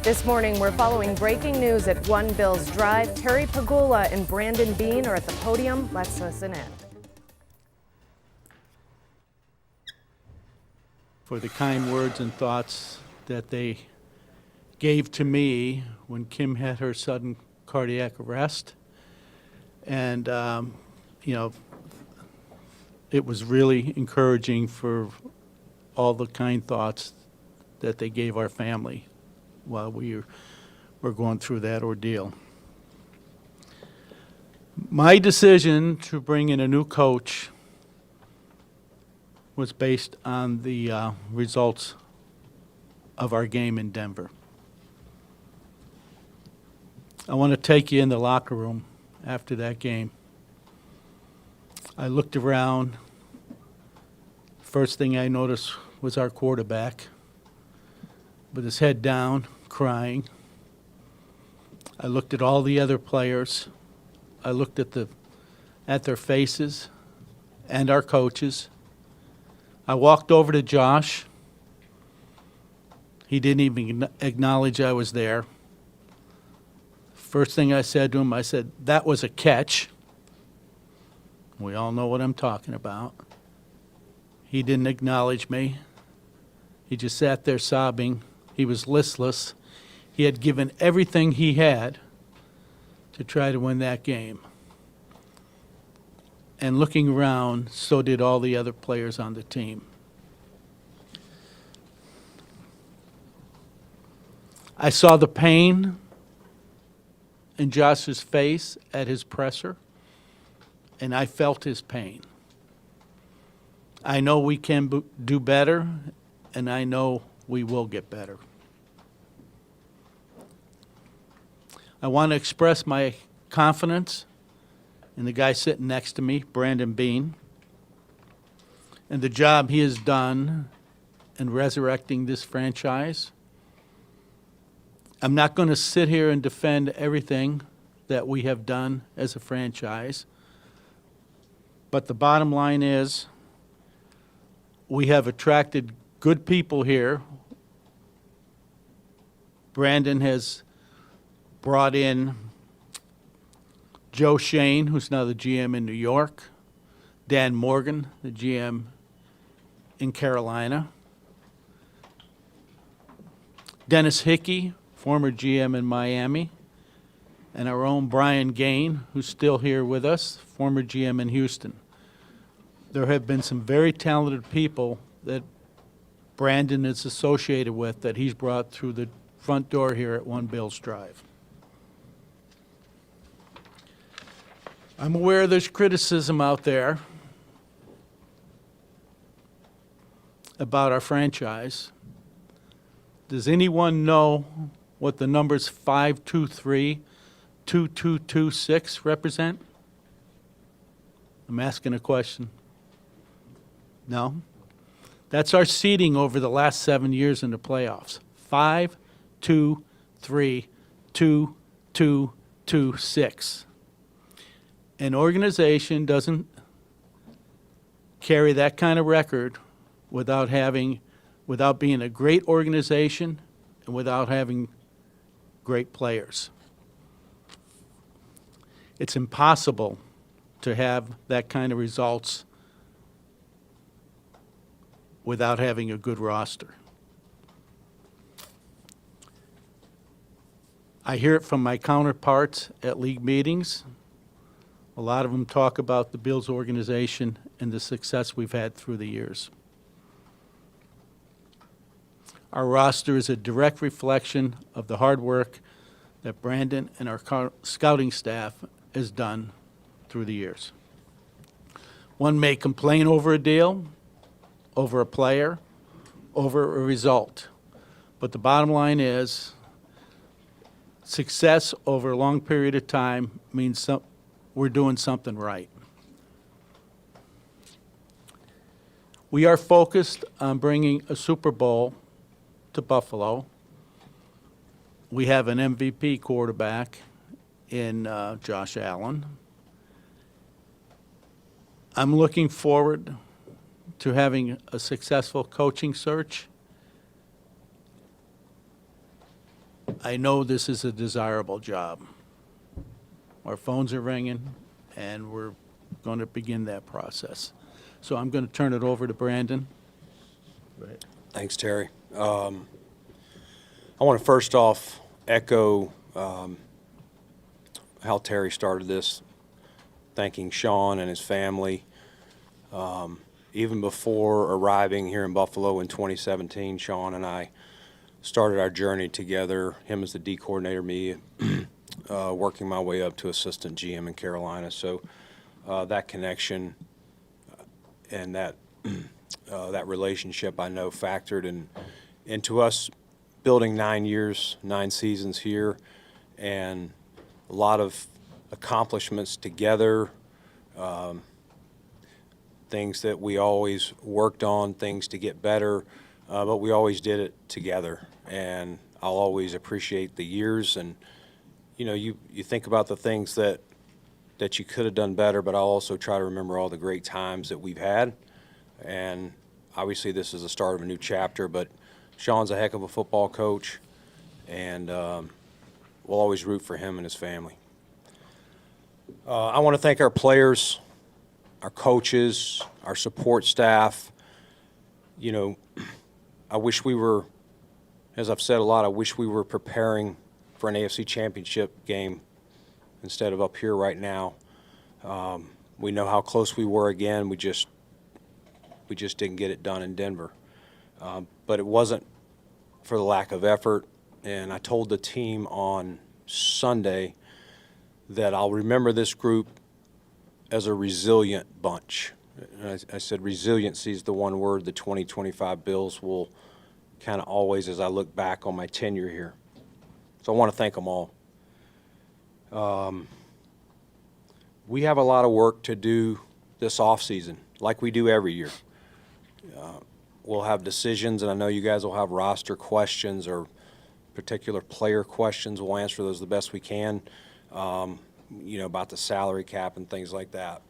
This morning, we're following breaking news at One Bills Drive. Terry Pegula and Brandon Beane are at the podium. Let's listen in. For the kind words and thoughts that they gave to me when Kim had her sudden cardiac arrest. And, it was really encouraging for all the kind thoughts that they gave our family while we were going through that ordeal. My decision to bring in a new coach was based on the results of our game in Denver. I want to take you in the locker room after that game. I looked around. First thing I noticed was our quarterback with his head down, crying. I looked at all the other players. I looked at their faces and our coaches. I walked over to Josh. He didn't even acknowledge I was there. First thing I said to him, I said, "That was a catch." We all know what I'm talking about. He didn't acknowledge me. He just sat there sobbing. He was listless. He had given everything he had to try to win that game. And looking around, so did all the other players on the team. I saw the pain in Josh's face at his presser, and I felt his pain. I know we can do better, and I know we will get better. I want to express my confidence in the guy sitting next to me, Brandon Beane, and the job he has done in resurrecting this franchise. I'm not going to sit here and defend everything that we have done as a franchise, but the bottom line is we have attracted good people here. Brandon has brought in Joe Shane, who's now the GM in New York, Dan Morgan, the GM in Carolina, Dennis Hickey, former GM in Miami, and our own Brian Gain, who's still here with us, former GM in Houston. There have been some very talented people that Brandon is associated with that he's brought through the front door here at One Bills Drive. I'm aware there's criticism out there about our franchise. Does anyone know what the numbers 523-2226 represent? I'm asking a question. No? That's our seeding over the last 7 years in the playoffs. 5, 2, 3, 2, 2, 2, 6. An organization doesn't carry that kind of record without being a great organization and without having great players. It's impossible to have that kind of results without having a good roster. I hear it from my counterparts at league meetings. A lot of them talk about the Bills organization and the success we've had through the years. Our roster is a direct reflection of the hard work that Brandon and our scouting staff has done through the years. One may complain over a deal, over a player, over a result. But the bottom line is success over a long period of time means we're doing something right. We are focused on bringing a Super Bowl to Buffalo. We have an MVP quarterback in Josh Allen. I'm looking forward to having a successful coaching search. I know this is a desirable job. Our phones are ringing, and we're going to begin that process. So I'm going to turn it over to Brandon. Thanks, Terry. I want to first off echo how Terry started this, thanking Sean and his family. Even before arriving here in Buffalo in 2017, Sean and I started our journey together, him as the D coordinator, me working my way up to assistant GM in Carolina. So that connection and that that relationship, I know, factored into us building 9 years, 9 seasons here, and a lot of accomplishments together, things that we always worked on, things to get better, but we always did it together. And I'll always appreciate the years. And you know, you think about the things that you could have done better, but I'll also try to remember all the great times that we've had. And obviously this is the start of a new chapter, but Sean's a heck of a football coach, and we'll always root for him and his family. I want to thank our players, our coaches, our support staff. You know, I wish we were, as I've said a lot, I wish we were preparing for an AFC Championship game instead of up here right now. We know how close we were again. We just didn't get it done in Denver. But it wasn't for the lack of effort. And I told the team on Sunday that I'll remember this group as a resilient bunch. And I said resiliency is the one word the 2025 Bills will kind of always, as I look back on my tenure here. So I want to thank them all. We have a lot of work to do this offseason, like we do every year. We'll have decisions, and I know you guys will have roster questions or particular player questions. We'll answer those the best we can, you know, about the salary cap and things like that.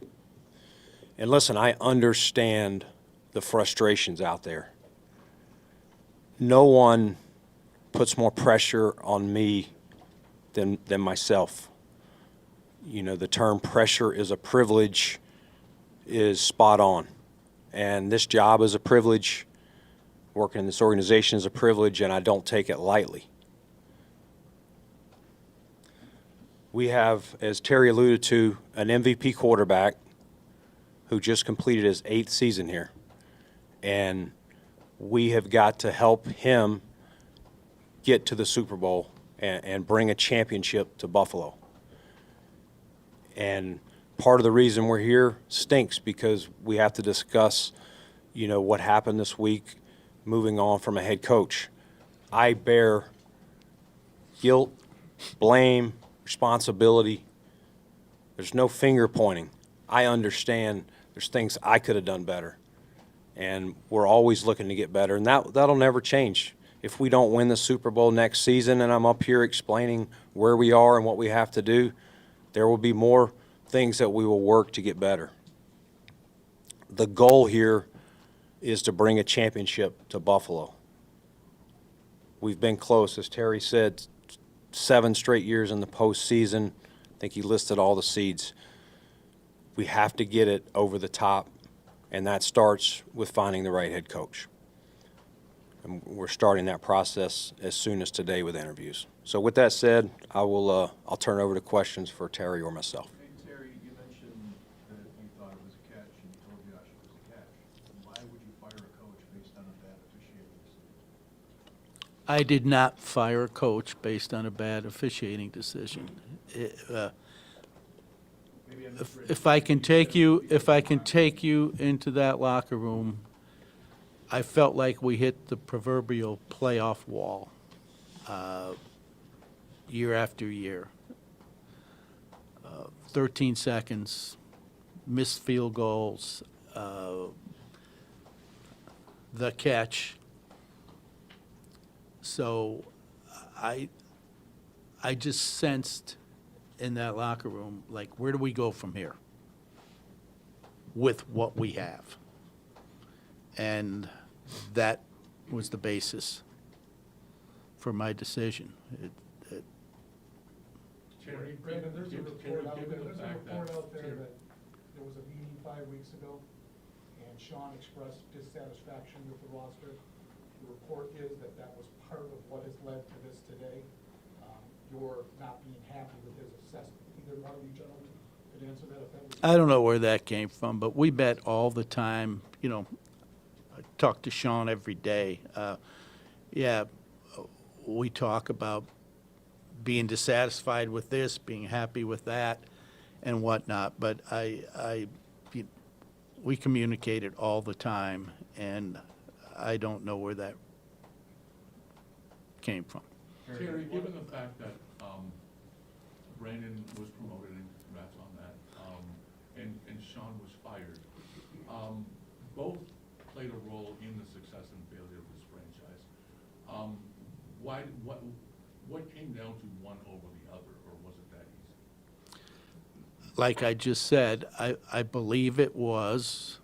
And listen, I understand the frustrations out there. No one puts more pressure on me than myself. You know, the term pressure is a privilege is spot on. And this job is a privilege. Working in this organization is a privilege, and I don't take it lightly. We have, as Terry alluded to, an MVP quarterback who just completed his 8th season here. And we have got to help him get to the Super Bowl and bring a championship to Buffalo. And part of the reason we're here stinks because we have to discuss, you know, what happened this week moving on from a head coach. I bear guilt, blame, responsibility. There's no finger pointing. I understand there's things I could have done better. And we're always looking to get better, and that'll never change. If we don't win the Super Bowl next season and I'm up here explaining where we are and what we have to do, there will be more things that we will work to get better. The goal here is to bring a championship to Buffalo. We've been close, as Terry said, 7 straight years in the postseason. I think he listed all the seeds. We have to get it over the top, and that starts with finding the right head coach. And we're starting that process as soon as today with interviews. So with that said, I'll turn it over to questions for Terry or myself. Hey, Terry, you mentioned that you thought it was a catch, and you told Josh it was a catch. Why would you fire a coach based on a bad officiating decision? I did not fire a coach based on a bad officiating decision. If I can take you into that locker room, I felt like we hit the proverbial playoff wall year after year. 13 seconds, missed field goals, the catch. So I just sensed in that locker room, like, where do we go from here with what we have? And that was the basis for my decision. Terry, Brandon, there's a report out given there, the fact that- that there was a meeting 5 weeks ago, and Sean expressed dissatisfaction with the roster. The report is that that was part of what has led to this today. You're not being happy with his assessment. Either one of you gentlemen could answer that if that was. I don't know where that came from, but we bet all the time. You know, I talk to Sean every day. Yeah, we talk about being dissatisfied with this, being happy with that, and whatnot. But we communicate it all the time, and I don't know where that came from. Terry, given the fact that Brandon was promoted, and congrats on that, and Sean was fired, both played a role in the success and failure of this franchise. What came down to one over the other, or was it that easy? Like I just said, I believe it was,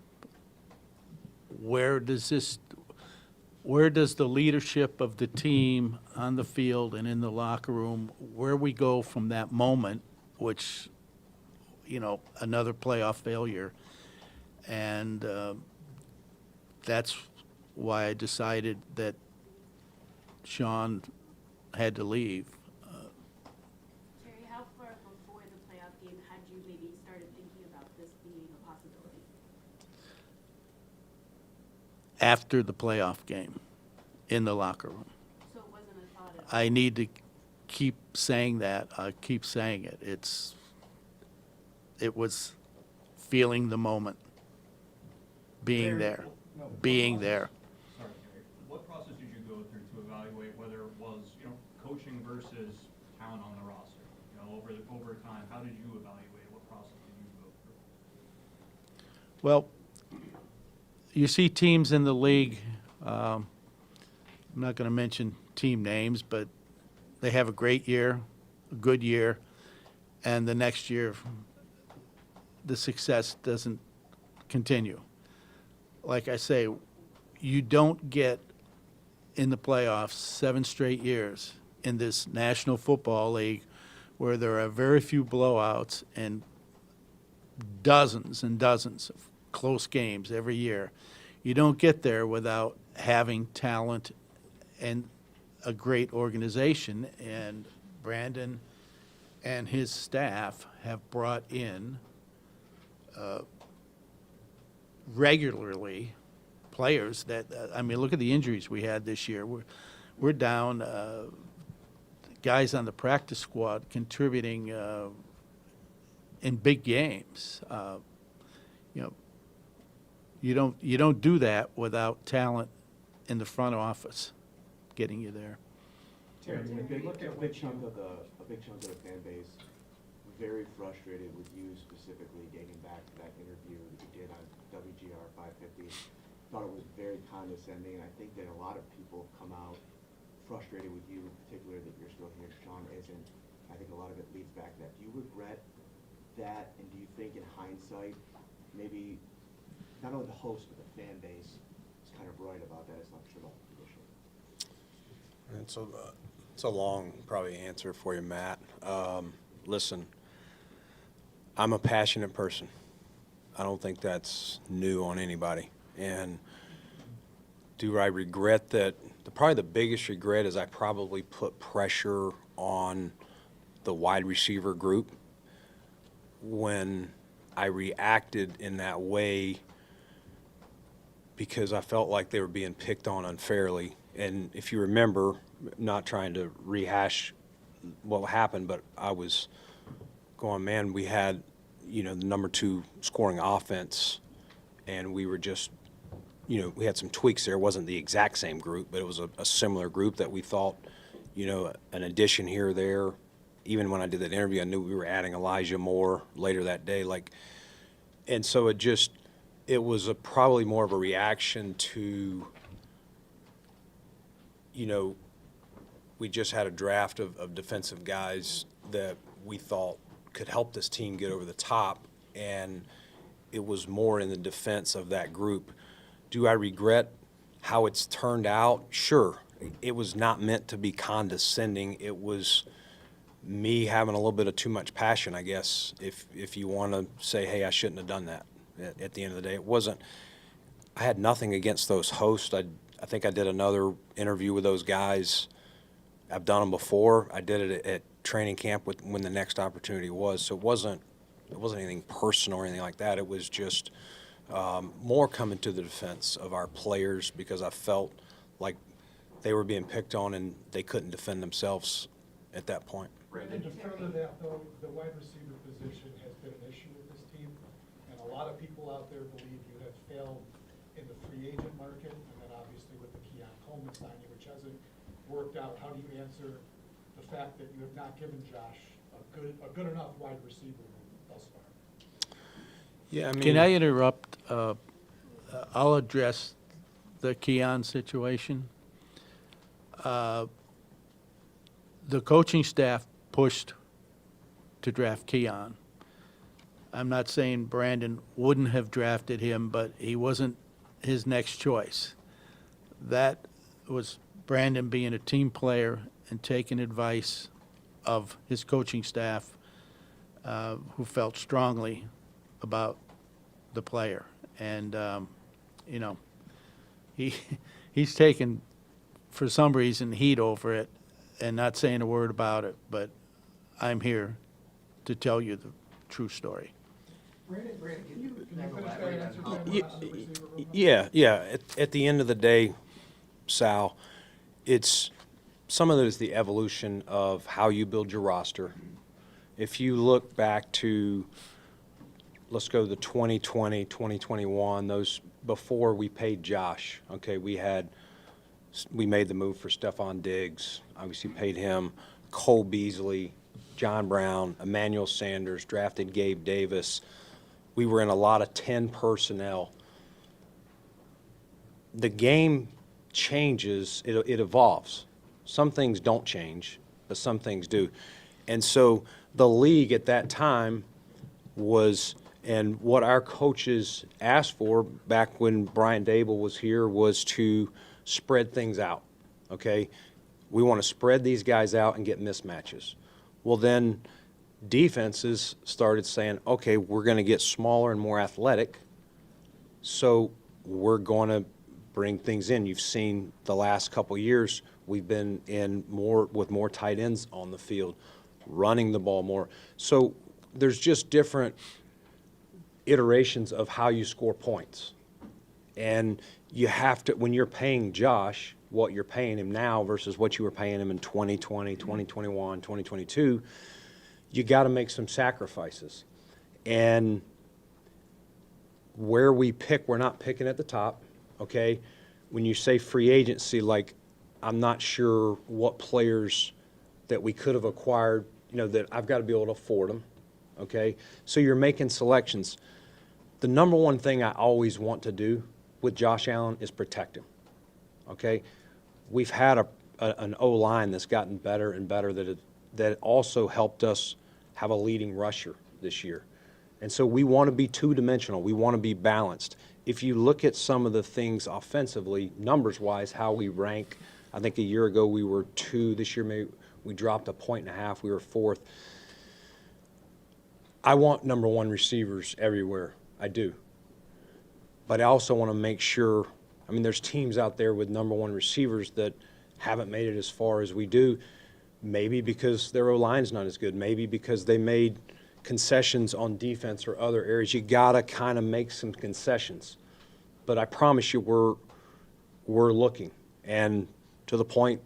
where does the leadership of the team on the field and in the locker room, where we go from that moment, which, you know, another playoff failure. And that's why I decided that Sean had to leave. Terry, how far before the playoff game had you maybe started thinking about this being a possibility? After the playoff game, in the locker room. So it wasn't a thought at all? I need to keep saying that. I keep saying it. It was feeling the moment, being there, being there. Sorry, Gary. What process did you go through to evaluate whether it was, coaching versus talent on the roster? Over time, how did you evaluate? What process did you go through? Well, you see teams in the league, I'm not going to mention team names, but they have a great year, a good year, and the next year the success doesn't continue. Like I say, you don't get in the playoffs 7 straight years in this National Football League where there are very few blowouts and dozens and dozens of close games every year. You don't get there without having talent and a great organization, and Brandon and his staff have brought in regularly players that, I mean, look at the injuries we had this year. We're down guys on the practice squad contributing in big games. You don't do that without talent in the front office getting you there. Terry, a big chunk of the fan base very frustrated with you specifically, dating back to that interview that you did on WGR 550. Thought it was very condescending, and I think that a lot of people come out frustrated with you, particularly that you're still here. Sean isn't. I think a lot of it leads back to that. Do you regret that, and do you think in hindsight, maybe not only the host but the fan base is kind of right about that? It's not true about the position. It's a long, probably, answer for you, Matt. Listen, I'm a passionate person. I don't think that's new on anybody. And do I regret that? Probably the biggest regret is I probably put pressure on the wide receiver group when I reacted in that way because I felt like they were being picked on unfairly. And if you remember, not trying to rehash what happened, but I was going, man, we had, the number 2 scoring offense, and we were just, we had some tweaks there. It wasn't the exact same group, but it was a similar group that we thought, an addition here or there. Even when I did that interview, I knew we were adding Elijah Moore later that day. And so it was probably more of a reaction to, we just had a draft of defensive guys that we thought could help this team get over the top, and it was more in the defense of that group. Do I regret how it's turned out? Sure. It was not meant to be condescending. It was me having a little bit of too much passion, I guess, if you want to say, hey, I shouldn't have done that. At the end of the day, it wasn't. I had nothing against those hosts. I think I did another interview with those guys. I've done them before. I did it at training camp when the next opportunity was. So it wasn't anything personal or anything like that. It was just more coming to the defense of our players because I felt like they were being picked on and they couldn't defend themselves at that point. And to further that, though, the wide receiver position has been an issue with this team, and a lot of people out there believe you have failed in the free agent market, and then obviously with the Keon Coleman signing, which hasn't worked out. How do you answer the fact that you have not given Josh a good enough wide receiver thus far? Yeah, I mean, Can I interrupt? I'll address the Keon situation. The coaching staff pushed to draft Keon. I'm not saying Brandon wouldn't have drafted him, but he wasn't his next choice. That was Brandon being a team player and taking advice of his coaching staff, who felt strongly about the player. And, you know, he's taken, for some reason, heat over it and not saying a word about it, but I'm here to tell you the true story. Brandon, can you finish that answer, Tim, on the receiver room? yeah. At the end of the day, Sal, some of it is the evolution of how you build your roster. If you look back to, let's go to the 2020, 2021, those before we paid Josh, okay, we made the move for Stephon Diggs, obviously paid him, Cole Beasley, John Brown, Emmanuel Sanders, drafted Gabe Davis. We were in a lot of 10 personnel. The game changes, it evolves. Some things don't change, but some things do. And so the league at that time was, and what our coaches asked for back when Brian Dable was here, was to spread things out, okay? We want to spread these guys out and get mismatches. Well, then defenses started saying, okay, we're going to get smaller and more athletic, so we're going to bring things in. You've seen the last couple of years, we've been in with more tight ends on the field, running the ball more. So there's just different iterations of how you score points. And you have to, when you're paying Josh what you're paying him now versus what you were paying him in 2020, 2021, 2022, you got to make some sacrifices. And where we pick, we're not picking at the top, okay? When you say free agency, like, I'm not sure what players that we could have acquired, that I've got to be able to afford them, okay? So you're making selections. The number one thing I always want to do with Josh Allen is protect him, okay? We've had an O-line that's gotten better and better that also helped us have a leading rusher this year. And so we want to be two-dimensional. We want to be balanced. If you look at some of the things offensively, numbers-wise, how we rank, I think a year ago we were 2. This year maybe we dropped 1.5 points. We were 4th. I want number 1 receivers everywhere. I do. But I also want to make sure, there's teams out there with number 1 receivers that haven't made it as far as we do, maybe because their O-line's not as good, maybe because they made concessions on defense or other areas. You got to kind of make some concessions. But I promise you we're looking. And to the point,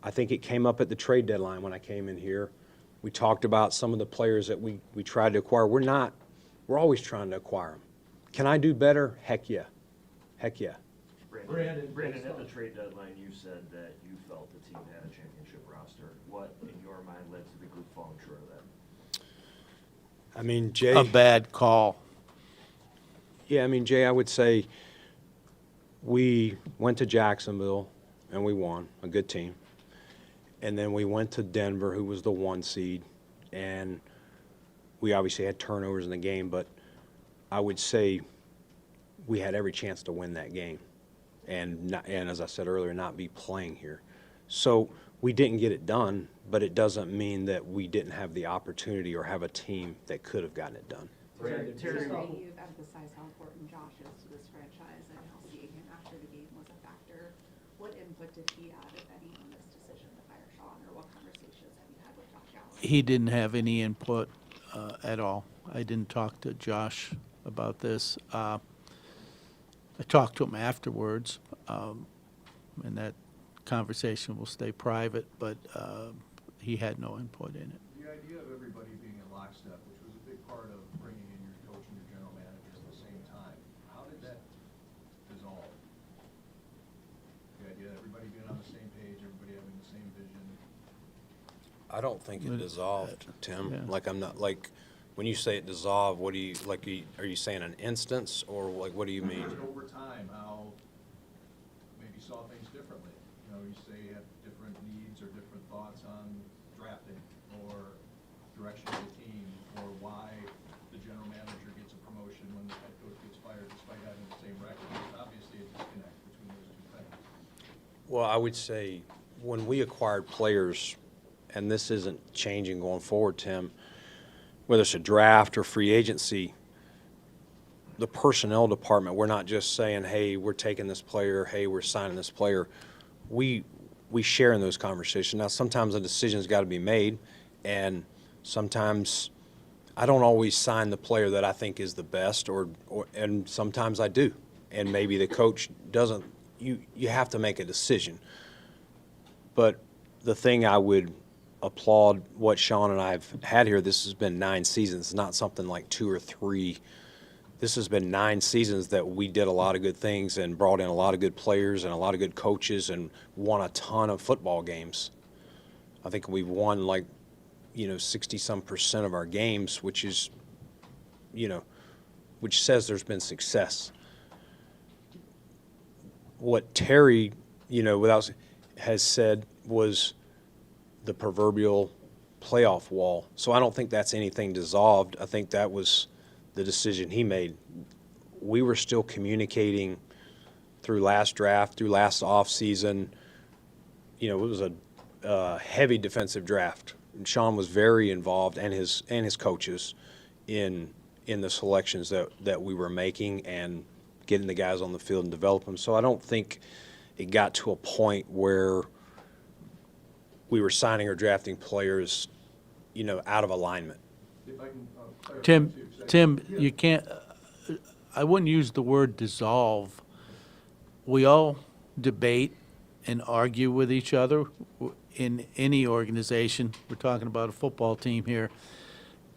I think it came up at the trade deadline when I came in here. We talked about some of the players that we tried to acquire. We're always trying to acquire them. Can I do better? Heck yeah. Heck yeah. Brandon, at the trade deadline, you said that you felt the team had a championship roster. What, in your mind, led to the group falling short of that? Jay. A bad call. Yeah, Jay, I would say we went to Jacksonville and we won, a good team. And then we went to Denver, who was the 1 seed, and we obviously had turnovers in the game, but I would say we had every chance to win that game and as I said earlier, not be playing here. So we didn't get it done, but it doesn't mean that we didn't have the opportunity or have a team that could have gotten it done. Terry, You've emphasized how important Josh is to this franchise, and how seeing him after the game was a factor. What input did he add, if any, on this decision to fire Sean, or what conversations have you had with Josh Allen? He didn't have any input at all. I didn't talk to Josh about this. I talked to him afterwards, and that conversation will stay private, but he had no input in it. The idea of everybody being in lockstep, which was a big part of bringing in your coach and your general manager at the same time, how did that dissolve? The idea of everybody being on the same page, everybody having the same vision. I don't think it dissolved, Tim. Yeah. Like, I'm not, like, when you say it dissolved, what do you, like, are you saying an instance, or like, what do you mean? Over time, how maybe saw things differently. You know, you say you have different needs or different thoughts on drafting or direction of the team, or why the general manager gets a promotion when the head coach gets fired despite having the same record. There's obviously a disconnect between those two things. Well, I would say when we acquired players, and this isn't changing going forward, Tim, whether it's a draft or free agency, the personnel department, we're not just saying, hey, we're taking this player, hey, we're signing this player. We share in those conversations. Now, sometimes a decision's got to be made, and sometimes I don't always sign the player that I think is the best, and sometimes I do. And maybe the coach doesn't. You have to make a decision. But the thing I would applaud what Sean and I have had here, this has been 9 seasons, it's not something like 2 or 3. This has been 9 seasons that we did a lot of good things and brought in a lot of good players and a lot of good coaches and won a ton of football games. I think we've won 60-some% of our games, which is, which says there's been success. What Terry, has said was the proverbial playoff wall. So I don't think that's anything dissolved. I think that was the decision he made. We were still communicating through last draft, through last offseason. It was a heavy defensive draft. And Sean was very involved, and his coaches in the selections that we were making and getting the guys on the field and develop them. So I don't think it got to a point where we were signing or drafting players, out of alignment. If I can clarify too, Tim, you can't, I wouldn't use the word dissolve. We all debate and argue with each other in any organization. We're talking about a football team here.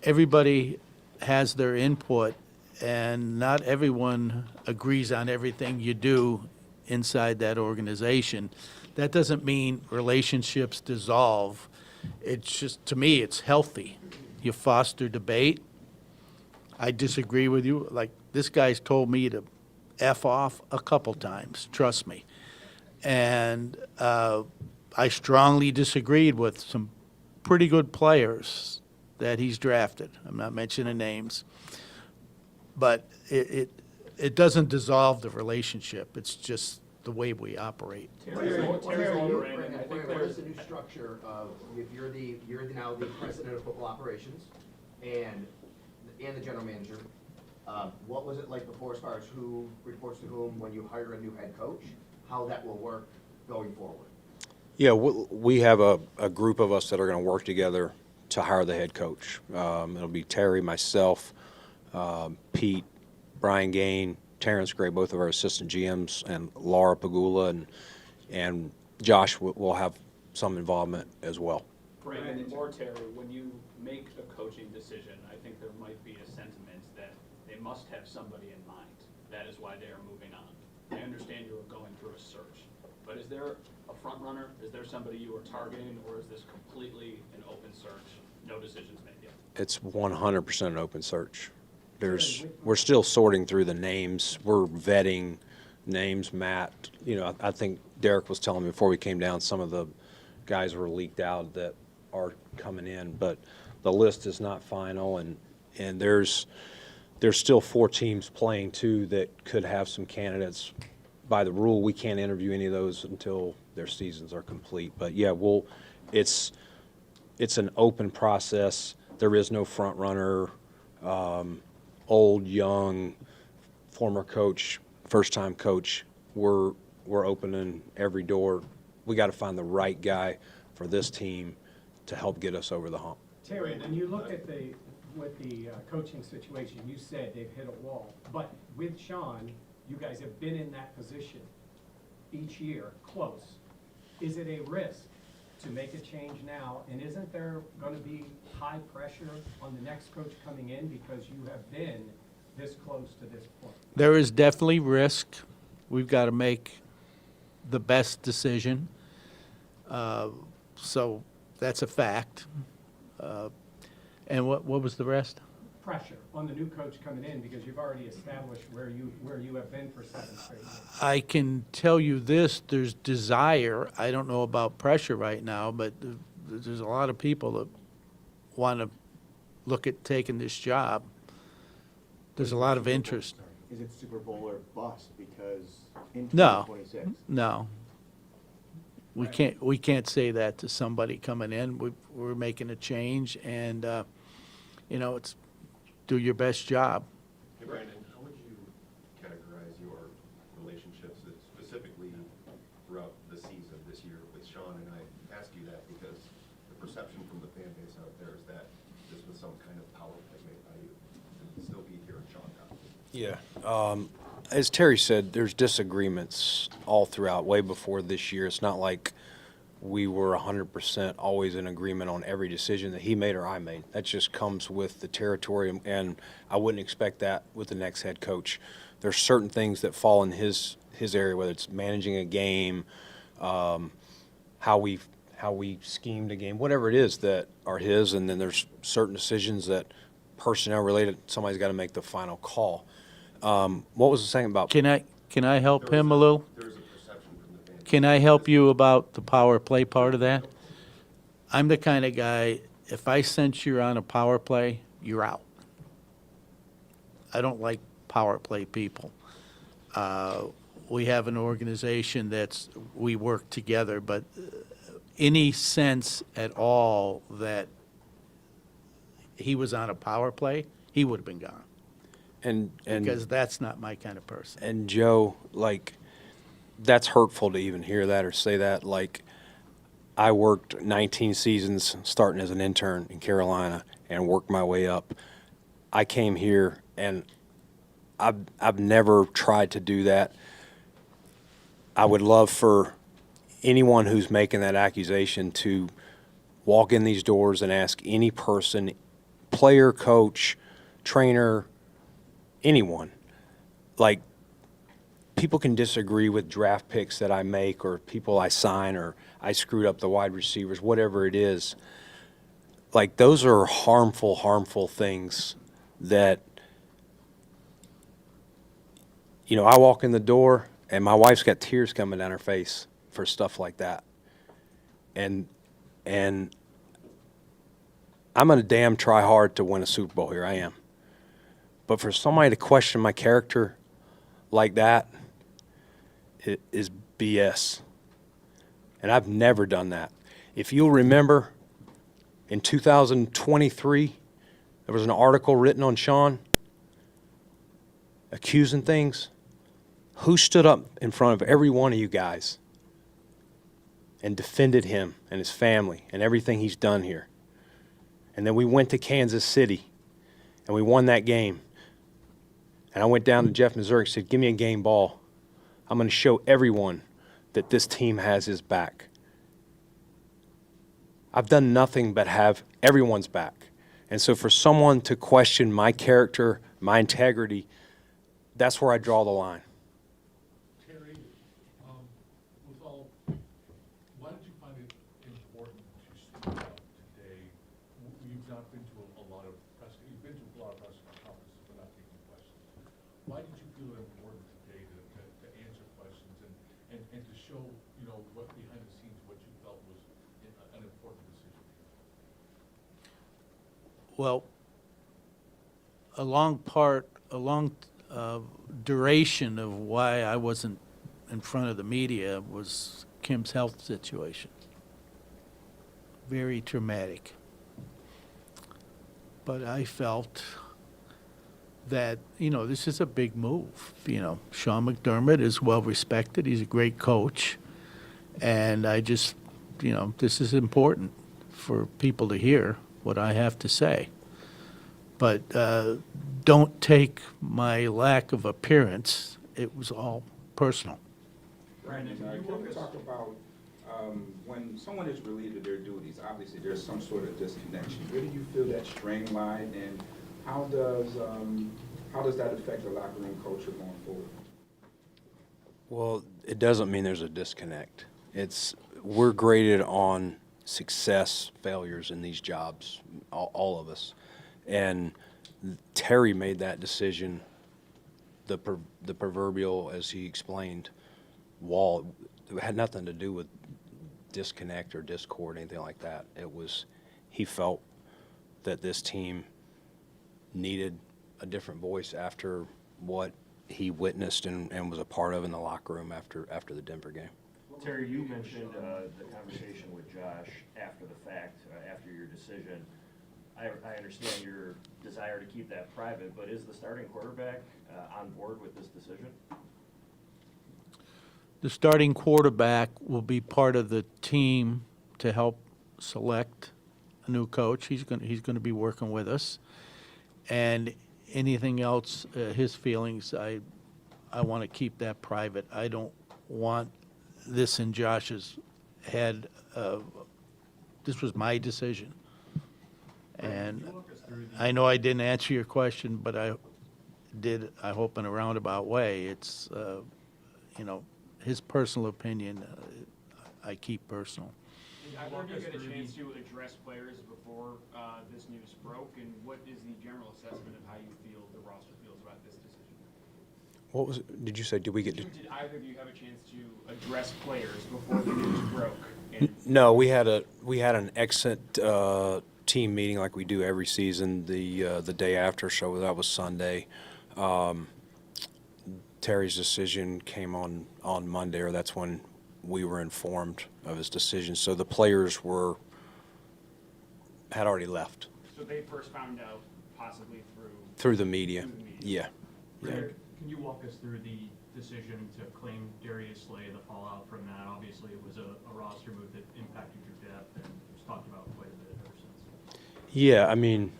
Everybody has their input, and not everyone agrees on everything you do inside that organization. That doesn't mean relationships dissolve. It's just, to me, it's healthy. You foster debate. I disagree with you. Like, this guy's told me to F off a couple times, trust me. And I strongly disagreed with some pretty good players that he's drafted. I'm not mentioning names. But it doesn't dissolve the relationship. It's just the way we operate. What is the new structure of, if you're now the president of football operations and the general manager, what was it like before as far as who reports to whom when you hire a new head coach, how that will work going forward? Yeah, we have a group of us that are going to work together to hire the head coach. It'll be Terry, myself, Pete, Brian Gaine, Terrence Gray, both of our assistant GMs, and Laura Pegula, and Josh will have some involvement as well. Brandon or Terry, when you make a coaching decision, I think there might be a sentiment that they must have somebody in mind. That is why they are moving on. I understand you are going through a search, but is there a front runner? Is there somebody you are targeting, or is this completely an open search, no decisions made yet? It's 100% an open search. We're still sorting through the names. We're vetting names. Matt, I think Derek was telling me before we came down, some of the guys were leaked out that are coming in, but the list is not final, and there's still 4 teams playing too that could have some candidates. By the rule, we can't interview any of those until their seasons are complete. But yeah, it's an open process. There is no front runner, old, young, former coach, first-time coach. We're opening every door. We got to find the right guy for this team to help get us over the hump. Terry, when you look at the coaching situation, you said they've hit a wall. But with Sean, you guys have been in that position each year, close. Is it a risk to make a change now? And isn't there going to be high pressure on the next coach coming in because you have been this close to this point? There is definitely risk. We've got to make the best decision. So that's a fact. And what was the rest? Pressure on the new coach coming in because you've already established where you have been for 7 straight years. I can tell you this, there's desire. I don't know about pressure right now, but there's a lot of people that want to look at taking this job. There's a lot of interest. Is it Super Bowl or bust? Because in No. 2026. No. We can't say that to somebody coming in. We're making a change, and, it's do your best job. Hey, Brandon, how would you categorize your relationships specifically throughout the season this year with Sean? And I ask you that because the perception from the fan base out there is that this was some kind of power play made by you and still be here in Sean now. Yeah. As Terry said, there's disagreements all throughout, way before this year. It's not like we were 100% always in agreement on every decision that he made or I made. That just comes with the territory, and I wouldn't expect that with the next head coach. There's certain things that fall in his area, whether it's managing a game, how we schemed a game, whatever it is that are his, and then there's certain decisions that personnel related, somebody's got to make the final call. What was the saying about? Can I help him a little? There's a perception from the fan base. Can I help you about the power play part of that? I'm the kind of guy, if I sense you're on a power play, you're out. I don't like power play people. We have an organization we work together, but any sense at all that he was on a power play, he would have been gone. And Because that's not my kind of person. And Joe, that's hurtful to even hear that or say that. I worked 19 seasons starting as an intern in Carolina and worked my way up. I came here and I've never tried to do that. I would love for anyone who's making that accusation to walk in these doors and ask any person, player, coach, trainer, anyone. People can disagree with draft picks that I make or people I sign or I screwed up the wide receivers, whatever it is. Those are harmful things that, I walk in the door and my wife's got tears coming down her face for stuff like that. And I'm gonna damn try hard to win a Super Bowl here, I am. But for somebody to question my character like that, it is BS. And I've never done that. If you'll remember, in 2023, there was an article written on Sean accusing things. Who stood up in front of every one of you guys and defended him and his family and everything he's done here? And then we went to Kansas City and we won that game. And I went down to Jeff, Missouri and said, give me a game ball. I'm going to show everyone that this team has his back. I've done nothing but have everyone's back. And so for someone to question my character, my integrity, that's where I draw the line. Terry, why did you find it important to speak out today? You've not been to a lot of press, you've been to a lot of press conferences, but not taking questions. Why did you feel it important today to answer questions and to show, what behind the scenes, what you felt was an important decision? Well, a long duration of why I wasn't in front of the media was Kim's health situation. Very traumatic. But I felt that, this is a big move. Sean McDermott is well respected. He's a great coach. And I just, this is important for people to hear what I have to say. But don't take my lack of appearance. It was all personal. Brandon, can you talk about when someone is relieved of their duties, obviously there's some sort of disconnection. Where do you feel that strain lie, and how does that affect the locker room culture going forward? Well, it doesn't mean there's a disconnect. We're graded on success, failures in these jobs, all of us. And Terry made that decision, the proverbial, as he explained, wall. It had nothing to do with disconnect or discord, anything like that. He felt that this team needed a different voice after what he witnessed and was a part of in the locker room after the Denver game. Terry, you mentioned the conversation with Josh after the fact, after your decision. I understand your desire to keep that private, but is the starting quarterback on board with this decision? The starting quarterback will be part of the team to help select a new coach. He's going to be working with us. And anything else, his feelings, I want to keep that private. I don't want this in Josh's head. This was my decision. And I know I didn't answer your question, but I did, I hope, in a roundabout way. It's, his personal opinion, I keep personal. Did you get a chance to address players before this news broke, and what is the general assessment of how you feel the roster feels about this decision? What was it? Did you say, did we get to? Did either of you have a chance to address players before the news broke? No, we had an exit team meeting like we do every season the day after, so that was Sunday. Terry's decision came on Monday, or that's when we were informed of his decision. So the players had already left. So they first found out possibly through the media. Yeah. Rick, can you walk us through the decision to claim Darius Slay, the fallout from that? Obviously, it was a roster move that impacted your depth, and it was talked about quite a bit ever since. Yeah, I mean,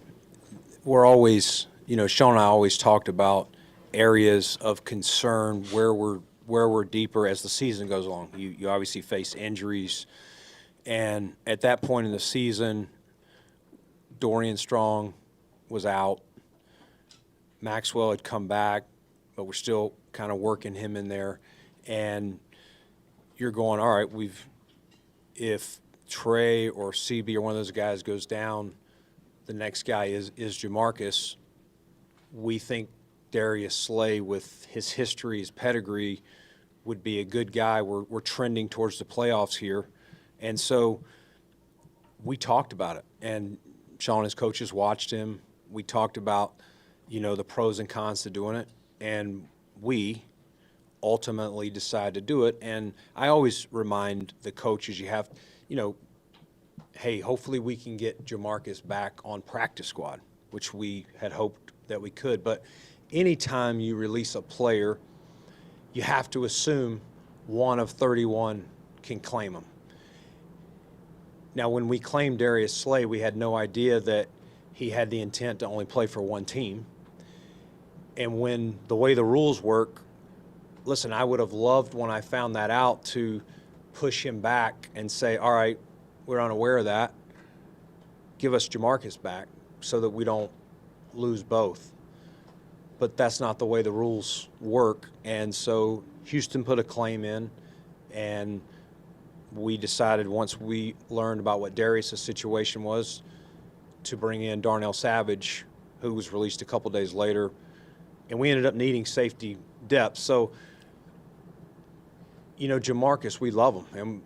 we're always, Sean and I always talked about areas of concern where we're deeper as the season goes along. You obviously face injuries, and at that point in the season, Dorian Strong was out. Maxwell had come back, but we're still kind of working him in there. And you're going, all right, if Trey or CB or one of those guys goes down, the next guy is Jamarcus. We think Darius Slay, with his history, his pedigree, would be a good guy. We're trending towards the playoffs here. And so we talked about it. And Sean and his coaches watched him. We talked about, the pros and cons to doing it. And we ultimately decided to do it. And I always remind the coaches, you have, hey, hopefully we can get Jamarcus back on practice squad, which we had hoped that we could. But anytime you release a player, you have to assume one of 31 can claim him. Now, when we claimed Darius Slay, we had no idea that he had the intent to only play for one team. And when the way the rules work, listen, I would have loved when I found that out to push him back and say, all right, we're unaware of that. Give us Jamarcus back so that we don't lose both. But that's not the way the rules work. And so Houston put a claim in, and we decided once we learned about what Darius' situation was to bring in Darnell Savage, who was released a couple days later, and we ended up needing safety depth. So, Jamarcus, we love him and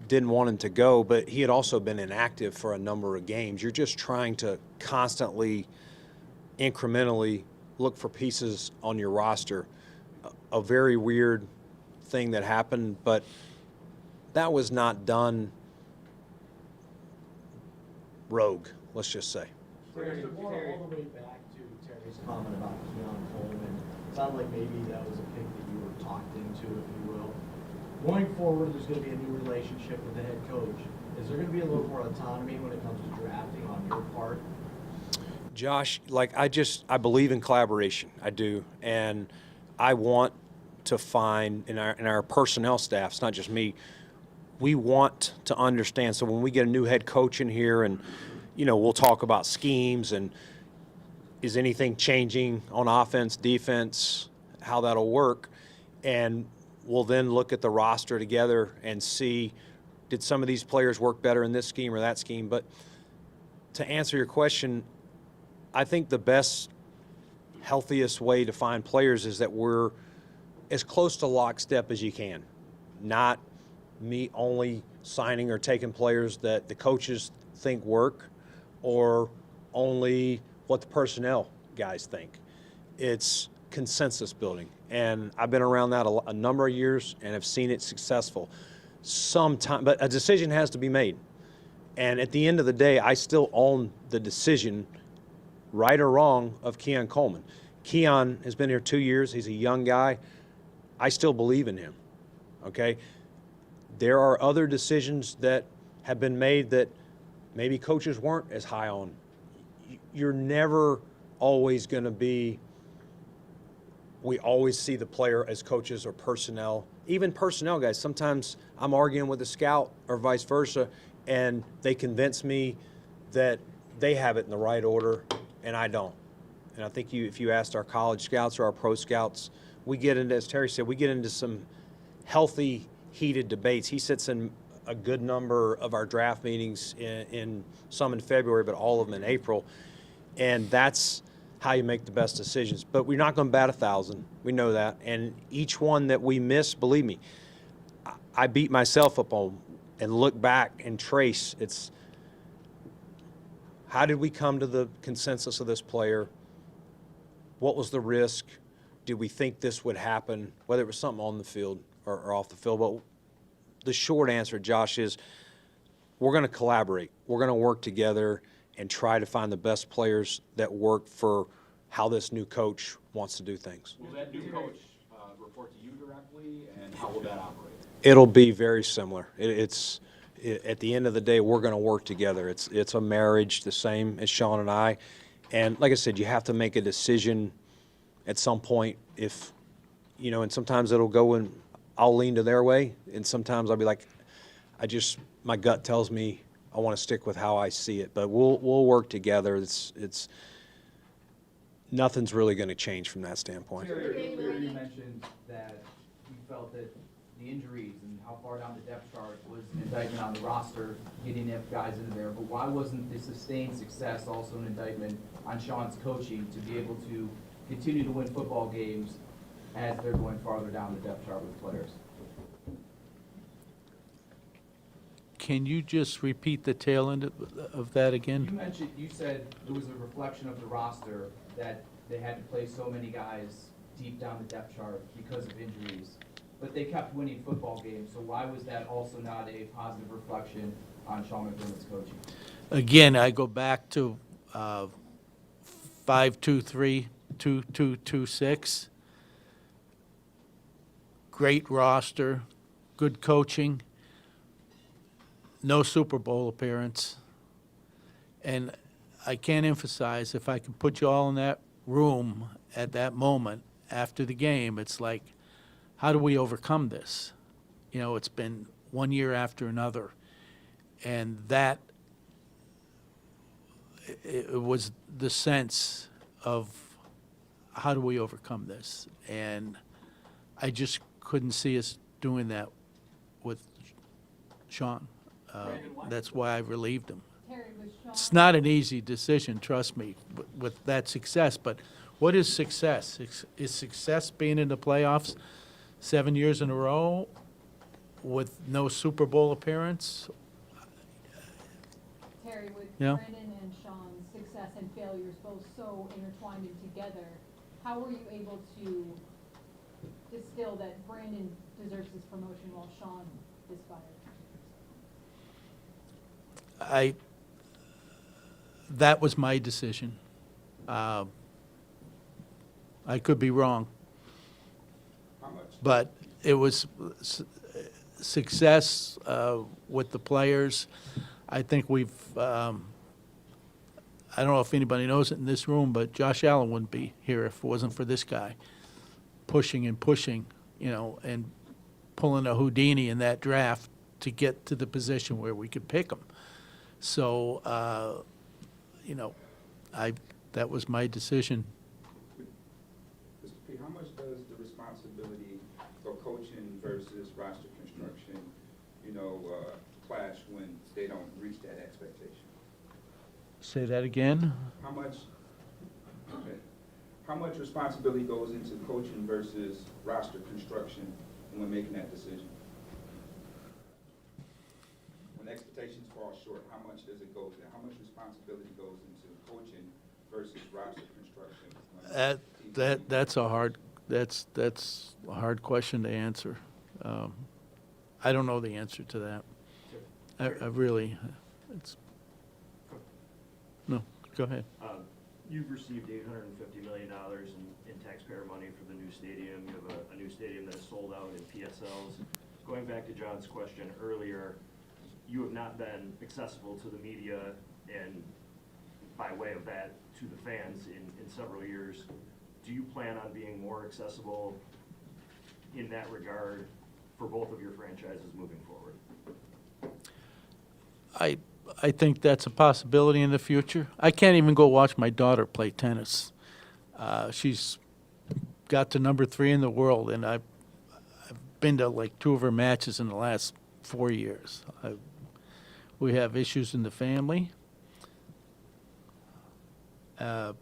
didn't want him to go, but he had also been inactive for a number of games. You're just trying to constantly, incrementally look for pieces on your roster. A very weird thing that happened, but that was not done rogue, let's just say. Terry, all the way back to Terry's comment about Keon Coleman, it sounded like maybe that was a pick that you were talked into, if you will. Going forward, there's going to be a new relationship with the head coach. Is there going to be a little more autonomy when it comes to drafting on your part? Josh, like I believe in collaboration. I do, and I want to find in our personnel staff. It's not just me. We want to understand. So when we get a new head coach in here, and we'll talk about schemes and is anything changing on offense, defense, how that'll work, and we'll then look at the roster together and see, did some of these players work better in this scheme or that scheme? But to answer your question, I think the best, healthiest way to find players is that we're as close to lockstep as you can. Not me only signing or taking players that the coaches think work or only what the personnel guys think. It's consensus building. And I've been around that a number of years and have seen it successful. But a decision has to be made. And at the end of the day, I still own the decision, right or wrong, of Keon Coleman. Keon has been here 2 years. He's a young guy. I still believe in him, okay? There are other decisions that have been made that maybe coaches weren't as high on. You're never always going to be, we always see the player as coaches or personnel. Even personnel guys, sometimes I'm arguing with a scout or vice versa, and they convince me that they have it in the right order, and I don't. And I think if you asked our college scouts or our pro scouts, we get into, as Terry said, we get into some healthy, heated debates. He sits in a good number of our draft meetings, in some in February, but all of them in April. And that's how you make the best decisions. But we're not going to bat 1,000. We know that. And each one that we miss, believe me, I beat myself up on and look back and trace. It's how did we come to the consensus of this player? What was the risk? Did we think this would happen, whether it was something on the field or off the field? But the short answer, Josh, is we're going to collaborate. We're going to work together and try to find the best players that work for how this new coach wants to do things. Will that new coach report to you directly, and how will that operate? It'll be very similar. At the end of the day, we're going to work together. It's a marriage, the same as Sean and I. And like I said, you have to make a decision at some point. If, and sometimes it'll go and I'll lean to their way, and sometimes I'll be like, my gut tells me I want to stick with how I see it. But we'll work together. It's nothing's really going to change from that standpoint. Terry, you mentioned that you felt that the injuries and how far down the depth chart was an indictment on the roster, getting enough guys into there. But why wasn't the sustained success also an indictment on Sean's coaching to be able to continue to win football games as they're going farther down the depth chart with players? Can you just repeat the tail end of that again? You said it was a reflection of the roster that they had to play so many guys deep down the depth chart because of injuries. But they kept winning football games, so why was that also not a positive reflection on Sean McDermott's coaching? Again, I go back to 5-2-3, 2-2-2-6. Great roster, good coaching, no Super Bowl appearance. And I can't emphasize, if I can put you all in that room at that moment after the game, it's like, how do we overcome this? It's been one year after another. And that, it was the sense of, how do we overcome this? And I just couldn't see us doing that with Sean. That's why I relieved him. It's not an easy decision, trust me, with that success. But what is success? Is success being in the playoffs 7 years in a row with no Super Bowl appearance? Terry, with Yeah. Brandon and Sean's success and failures both so intertwined and together, how were you able to distill that Brandon deserves this promotion while Sean is fired? that was my decision. I could be wrong, How much? but it was success with the players. I think we've, I don't know if anybody knows it in this room, but Josh Allen wouldn't be here if it wasn't for this guy pushing and pushing, and pulling a Houdini in that draft to get to the position where we could pick him. So, that was my decision. Mr. P, how much does the responsibility for coaching versus roster construction, clash when they don't reach that expectation? Say that again? How much responsibility goes into coaching versus roster construction when making that decision? When expectations fall short, how much does it go there? How much responsibility goes into coaching versus roster construction? That's a hard question to answer. I don't know the answer to that. I really, no, go ahead. You've received $850 million in taxpayer money for the new stadium. You have a new stadium that is sold out in PSLs. Going back to John's question earlier, you have not been accessible to the media and by way of that to the fans in several years. Do you plan on being more accessible in that regard for both of your franchises moving forward? I think that's a possibility in the future. I can't even go watch my daughter play tennis. She's got to number 3 in the world, and I've been to like 2 of her matches in the last 4 years. We have issues in the family, but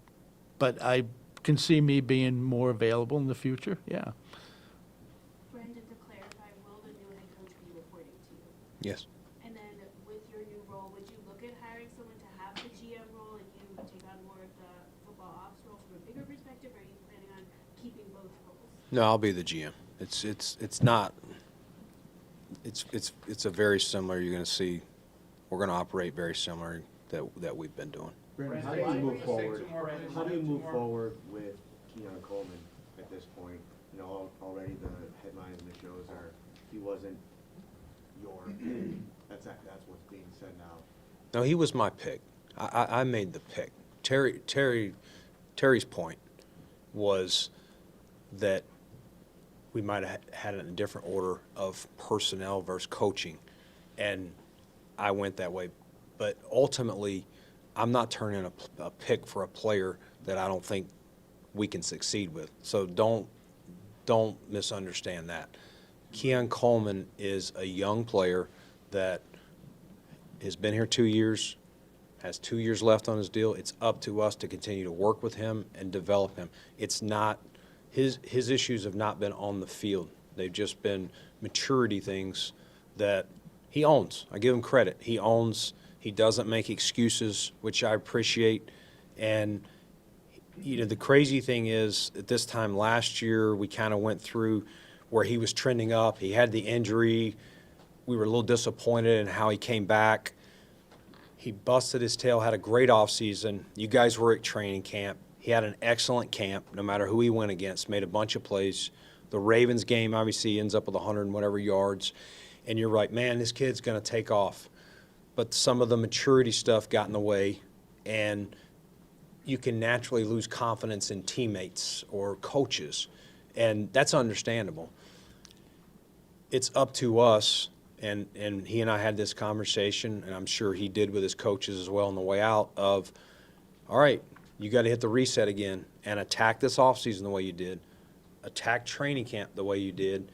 I can see me being more available in the future, yeah. Brendan, to clarify, will the new head coach be reporting to you? Yes. And then with your new role, would you look at hiring someone to have the GM role and you take on more of the football ops role from a bigger perspective, or are you planning on keeping both roles? No, I'll be the GM. It's not, it's a very similar, you're going to see, we're going to operate very similar that we've been doing. Brandon, how do you move forward? How do you move forward with Keon Coleman at this point? Already the headlines and the shows are, he wasn't your pick. That's what's being said now. No, he was my pick. I made the pick. Terry's point was that we might have had it in a different order of personnel versus coaching, and I went that way. But ultimately, I'm not turning a pick for a player that I don't think we can succeed with. So don't misunderstand that. Keon Coleman is a young player that has been here 2 years, has 2 years left on his deal. It's up to us to continue to work with him and develop him. It's not, his issues have not been on the field. They've just been maturity things that he owns. I give him credit. He owns. He doesn't make excuses, which I appreciate. And, the crazy thing is, at this time last year, we kind of went through where he was trending up. He had the injury. We were a little disappointed in how he came back. He busted his tail, had a great offseason. You guys were at training camp. He had an excellent camp, no matter who he went against, made a bunch of plays. The Ravens game, obviously, he ends up with 100 and whatever yards. And you're right, man, this kid's going to take off. But some of the maturity stuff got in the way, and you can naturally lose confidence in teammates or coaches, and that's understandable. It's up to us, and he and I had this conversation, and I'm sure he did with his coaches as well on the way out, of, all right, you got to hit the reset again and attack this offseason the way you did, attack training camp the way you did,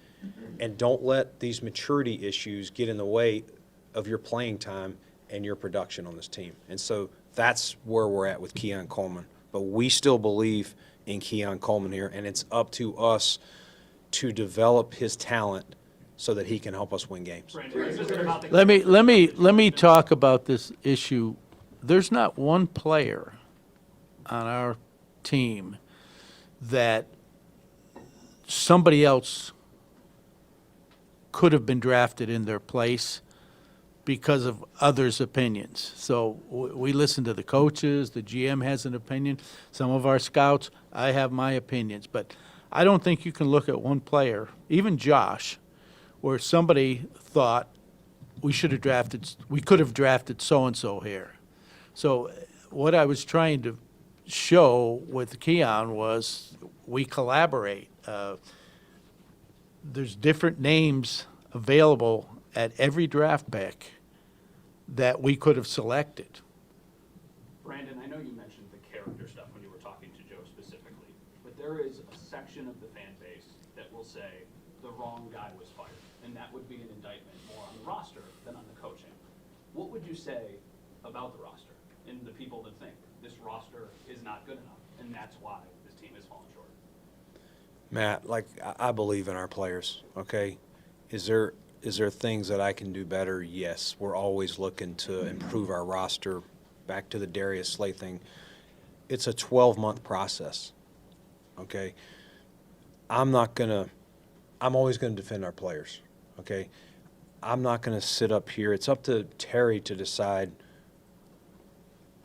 and don't let these maturity issues get in the way of your playing time and your production on this team. And so that's where we're at with Keon Coleman. But we still believe in Keon Coleman here, and it's up to us to develop his talent so that he can help us win games. Let me talk about this issue. There's not one player on our team that somebody else could have been drafted in their place because of others' opinions. So we listen to the coaches, the GM has an opinion, some of our scouts, I have my opinions. But I don't think you can look at one player, even Josh, where somebody thought we could have drafted so-and-so here. So what I was trying to show with Keon was we collaborate. There's different names available at every draft pick that we could have selected. Brandon, I know you mentioned the character stuff when you were talking to Joe specifically, but there is a section of the fan base that will say the wrong guy was fired, and that would be an indictment more on the roster than on the coaching. What would you say about the roster and the people that think this roster is not good enough, and that's why this team has fallen short? Matt, like, I believe in our players, okay? Is there things that I can do better? Yes. We're always looking to improve our roster. Back to the Darius Slay thing. It's a 12-month process, okay? I'm always going to defend our players, okay? I'm not going to sit up here. It's up to Terry to decide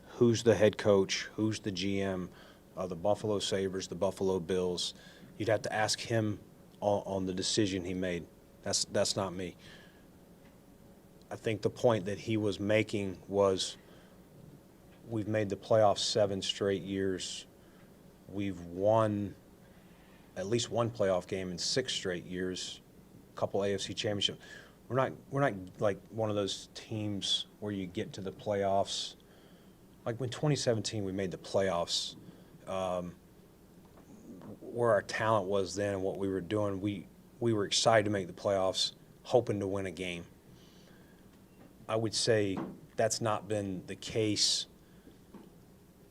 who's the head coach, who's the GM of the Buffalo Sabres, the Buffalo Bills. You'd have to ask him on the decision he made. That's not me. I think the point that he was making was we've made the playoffs 7 straight years. We've won at least one playoff game in 6 straight years, a couple AFC championships. We're not like one of those teams where you get to the playoffs. Like when 2017 we made the playoffs, where our talent was then and what we were doing, we were excited to make the playoffs, hoping to win a game. I would say that's not been the case.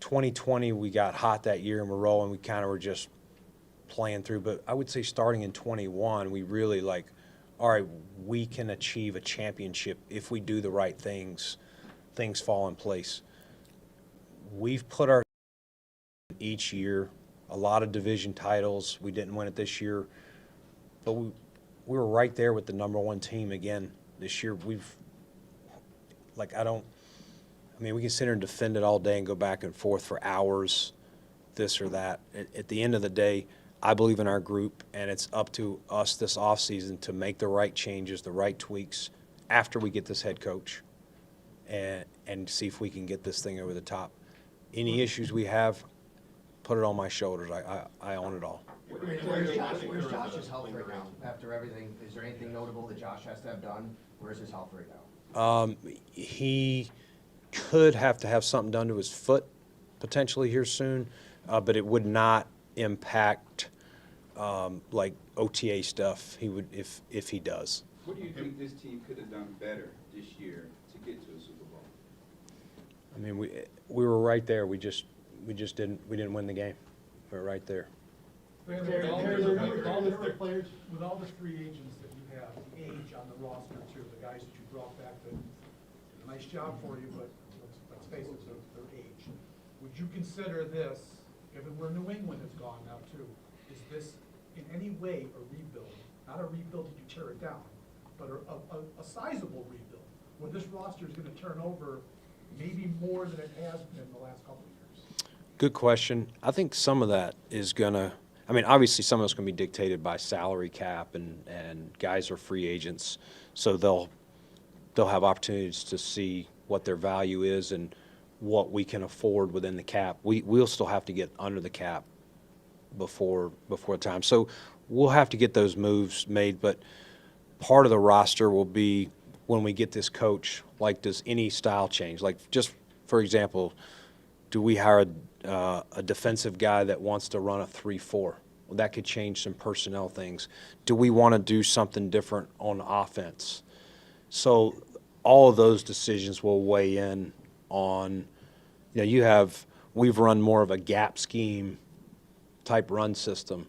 2020, we got hot that year and we're rolling. We kind of were just playing through. But I would say starting in 21, we really like, all right, we can achieve a championship if we do the right things. Things fall in place. We've put our each year, a lot of division titles. We didn't win it this year. But we were right there with the #1 team again this year. We can sit here and defend it all day and go back and forth for hours, this or that. At the end of the day, I believe in our group, and it's up to us this offseason to make the right changes, the right tweaks after we get this head coach and see if we can get this thing over the top. Any issues we have, put it on my shoulders. I own it all. Where's Josh's health right now? After everything, is there anything notable that Josh has to have done? Where's his health right now? He could have to have something done to his foot potentially here soon, but it would not impact like OTA stuff. He would if he does. What do you think this team could have done better this year to get to a Super Bowl? I mean, we were right there. We just didn't win the game. We were right there. With all the free agents that you have, the age on the roster too, the guys that you brought back, that did a nice job for you, but let's face it, their age. Would you consider this, given where New England has gone now too, is this in any way a rebuild? Not a rebuild that you tear it down, but a sizable rebuild, where this roster is going to turn over maybe more than it has been in the last couple of years? Good question. I think some of that is going to, obviously some of it's going to be dictated by salary cap and guys are free agents, so they'll have opportunities to see what their value is and what we can afford within the cap. We'll still have to get under the cap before time. So we'll have to get those moves made, but part of the roster will be when we get this coach, like does any style change? Like just for example, do we hire a defensive guy that wants to run a 3-4? Well, that could change some personnel things. Do we want to do something different on offense? So all of those decisions will weigh in on, we've run more of a gap scheme type run system.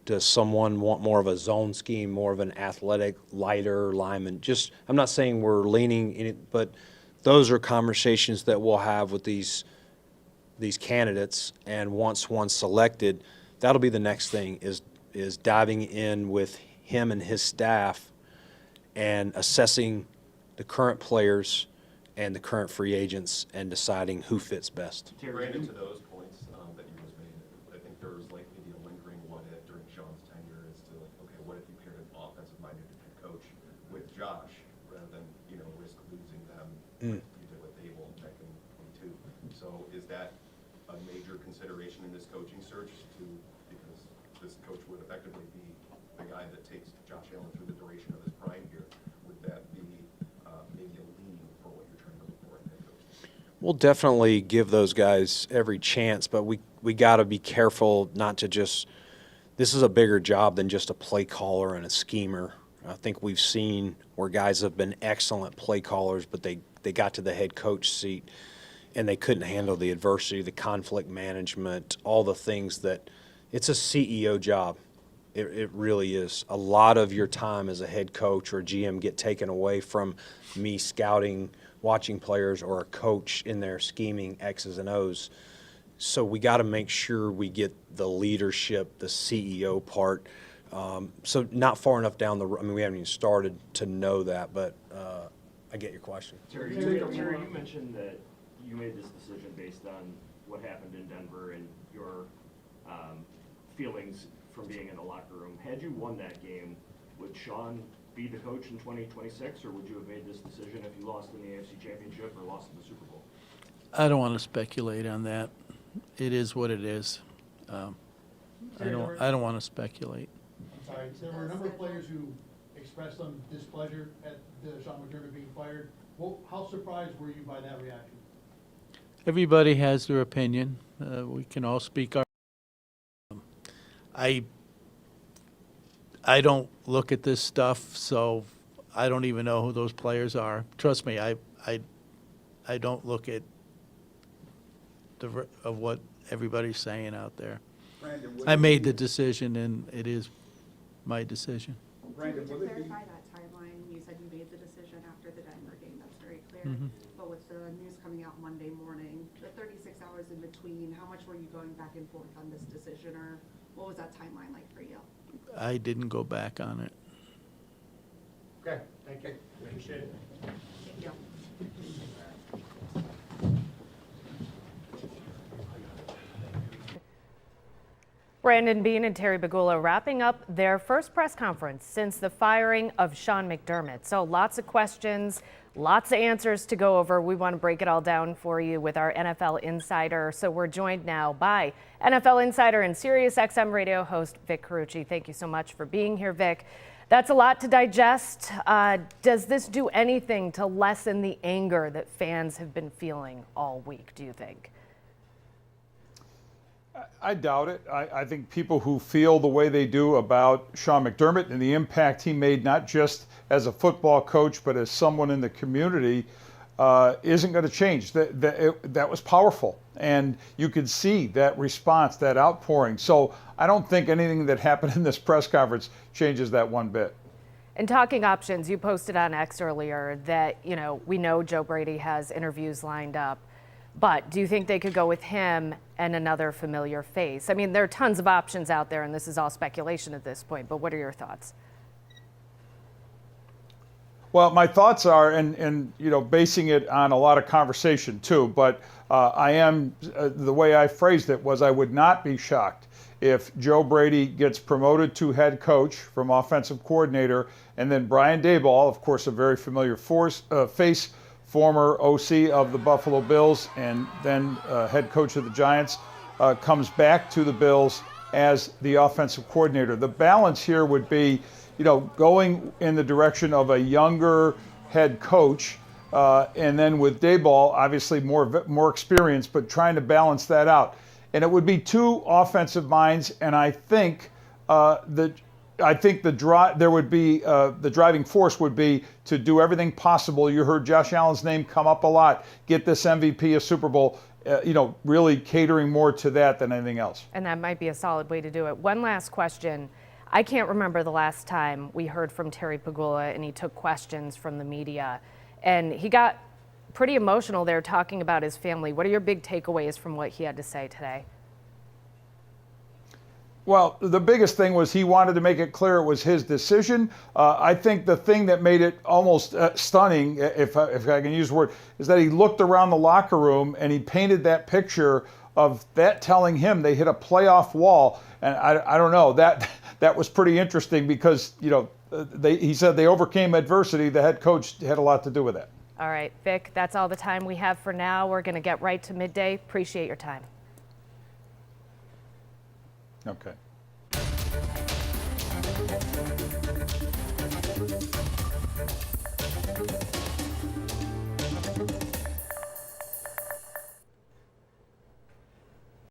Does someone want more of a zone scheme, more of an athletic, lighter lineman? I'm not saying we're leaning in it, but those are conversations that we'll have with these candidates, and once one's selected, that'll be the next thing is diving in with him and his staff and assessing the current players and the current free agents and deciding who fits best. Brandon, to those points that you just made, I think there was like maybe a lingering what if during Sean's tenure as to like, okay, what if you paired an offensive-minded head coach with Josh rather than, you know, risk losing them like you did with Abel back in 22. So is that a major consideration in this coaching search because this coach would effectively be the guy that takes Josh Allen through the duration of his prime here? Would that be maybe a lean for what you're trying to look for in head coach? We'll definitely give those guys every chance, but we got to be careful not to just – this is a bigger job than just a play caller and a schemer. I think we've seen where guys have been excellent play callers, but they got to the head coach seat and they couldn't handle the adversity, the conflict management, all the things that – it's a CEO job. It really is. A lot of your time as a head coach or GM get taken away from me scouting, watching players, or a coach in there scheming X's and O's. So we got to make sure we get the leadership, the CEO part. So not far enough down the road. I mean, we haven't even started to know that, but I get your question. Terry, you mentioned that you made this decision based on what happened in Denver and your feelings from being in the locker room. Had you won that game, would Sean be the coach in 2026, or would you have made this decision if you lost in the AFC Championship or lost in the Super Bowl? I don't want to speculate on that. It is what it is. I don't want to speculate. I'm sorry, there were a number of players who expressed some displeasure at Sean McDermott being fired. Well, how surprised were you by that reaction? Everybody has their opinion. We can all speak our. I don't look at this stuff, so I don't even know who those players are. Trust me, I don't look at of what everybody's saying out there. Brandon, I made the decision, and it is my decision. Brandon, to clarify that timeline, you said you made the decision after the Denver game. That's very clear. But with the news coming out Monday morning, the 36 hours in between, how much were you going back and forth on this decision, or what was that timeline like for you? I didn't go back on it. Okay, thank you. Appreciate it. Thank you. Brandon Beane and Terry Pegula wrapping up their first press conference since the firing of Sean McDermott. So lots of questions, lots of answers to go over. We want to break it all down for you with our NFL Insider. So we're joined now by NFL Insider and SiriusXM radio host Vic Carucci. Thank you so much for being here, Vic. That's a lot to digest. Does this do anything to lessen the anger that fans have been feeling all week, do you think? I doubt it. I think people who feel the way they do about Sean McDermott and the impact he made, not just as a football coach, but as someone in the community, isn't going to change. That was powerful. And you could see that response, that outpouring. So I don't think anything that happened in this press conference changes that one bit. And talking options, you posted on X earlier that, we know Joe Brady has interviews lined up. But do you think they could go with him and another familiar face? I mean, there are tons of options out there, and this is all speculation at this point, but what are your thoughts? Well, my thoughts are, and basing it on a lot of conversation too, but I am, the way I phrased it was I would not be shocked if Joe Brady gets promoted to head coach from offensive coordinator, and then Brian Daboll, of course, a very familiar face, former OC of the Buffalo Bills and then head coach of the Giants, comes back to the Bills as the offensive coordinator. The balance here would be, going in the direction of a younger head coach, and then with Daboll, obviously more experience, but trying to balance that out. And it would be two offensive minds, and I think the driving force would be to do everything possible. You heard Josh Allen's name come up a lot. Get this MVP a Super Bowl, really catering more to that than anything else. And that might be a solid way to do it. One last question. I can't remember the last time we heard from Terry Pegula and he took questions from the media. And he got pretty emotional there talking about his family. What are your big takeaways from what he had to say today? Well, the biggest thing was he wanted to make it clear it was his decision. I think the thing that made it almost stunning, if I can use the word, is that he looked around the locker room and he painted that picture of that telling him they hit a playoff wall. And I don't know, that was pretty interesting because, you know, he said they overcame adversity. The head coach had a lot to do with that. All right, Vic, that's all the time we have for now. We're going to get right to midday. Appreciate your time. Okay.